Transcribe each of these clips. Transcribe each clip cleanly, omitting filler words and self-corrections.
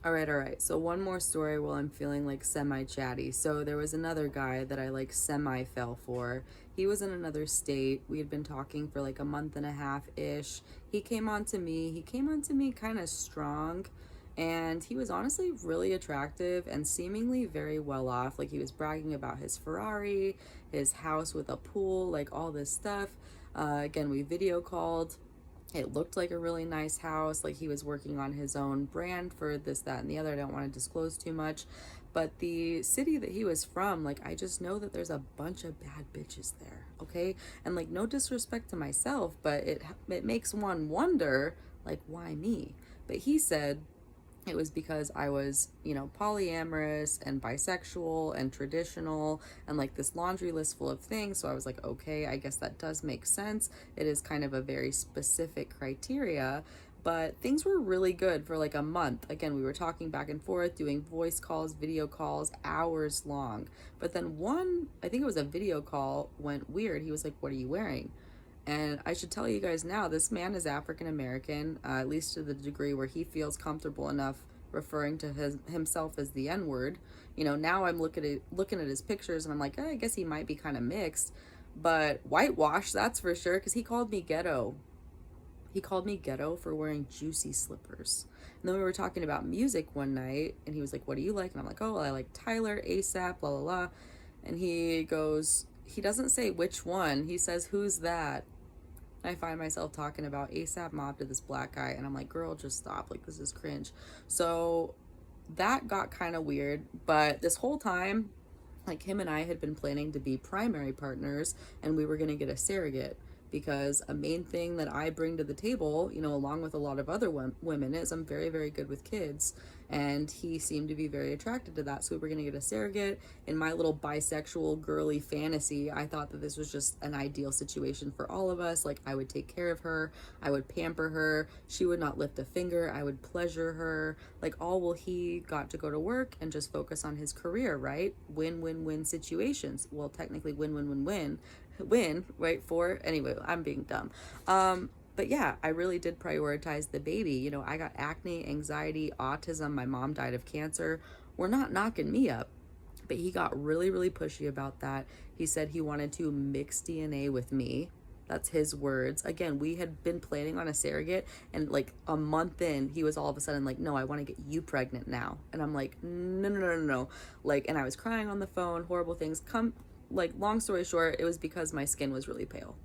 All right. So one more story while I'm feeling like semi-chatty. So there was another guy that I like semi fell for. He was in another state. We had been talking for like a month and a half ish. He came on to me. He came on to me kind of strong, and he was honestly really attractive and seemingly very well off. Like he was bragging about his Ferrari, his house with a pool, like all this stuff. Again, we video called. It looked like a really nice house. Like he was working on his own brand for this, that, and the other. I don't want to disclose too much. But the city that he was from, like, I just know that there's a bunch of bad bitches there. Okay. And like, no disrespect to myself, but it makes one wonder, like, why me? But he said it was because I was, polyamorous and bisexual and traditional and like this laundry list full of things. So I was like, okay, I guess that does make sense. It is kind of a very specific criteria, but things were really good for like a month. Again, we were talking back and forth, doing voice calls, video calls, hours long. But then I think it was a video call, went weird. He was like, "What are you wearing?" And I should tell you guys now, this man is African American, at least to the degree where he feels comfortable enough referring to himself as the N word. Now I'm looking at his pictures, and I'm like, I guess he might be kind of mixed, but whitewash, that's for sure, because he called me ghetto. He called me ghetto for wearing juicy slippers. And then we were talking about music one night, and he was like, "What do you like?" And I'm like, "Oh, well, I like Tyler, ASAP, blah, blah, blah." And he doesn't say which one. He says, "Who's that?" I find myself talking about ASAP Mob to this black guy, and I'm like, girl, just stop. Like, this is cringe. So that got kind of weird. But this whole time, like, him and I had been planning to be primary partners, and we were going to get a surrogate, because a main thing that I bring to the table, along with a lot of other women, is I'm very, very good with kids. And he seemed to be very attracted to that. So we were going to get a surrogate. In my little bisexual girly fantasy, I thought that this was just an ideal situation for all of us. Like, I would take care of her, I would pamper her, she would not lift a finger, I would pleasure her. Like, all while he got to go to work and just focus on his career, right? Win-win-win situations. Well, technically win-win-win-win, right? Anyway, I'm being dumb. But yeah, I really did prioritize the baby. I got acne, anxiety, autism. My mom died of cancer. We're not knocking me up. But he got really, really pushy about that. He said he wanted to mix DNA with me. That's his words. Again, we had been planning on a surrogate, and like a month in, he was all of a sudden like, "No, I want to get you pregnant now." And I'm like, "No, no, no, no, no." Like, and I was crying on the phone, horrible things. Long story short, it was because my skin was really pale.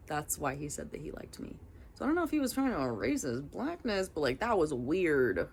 That's why he said that he liked me. So I don't know if he was trying to erase his blackness, but like, that was weird.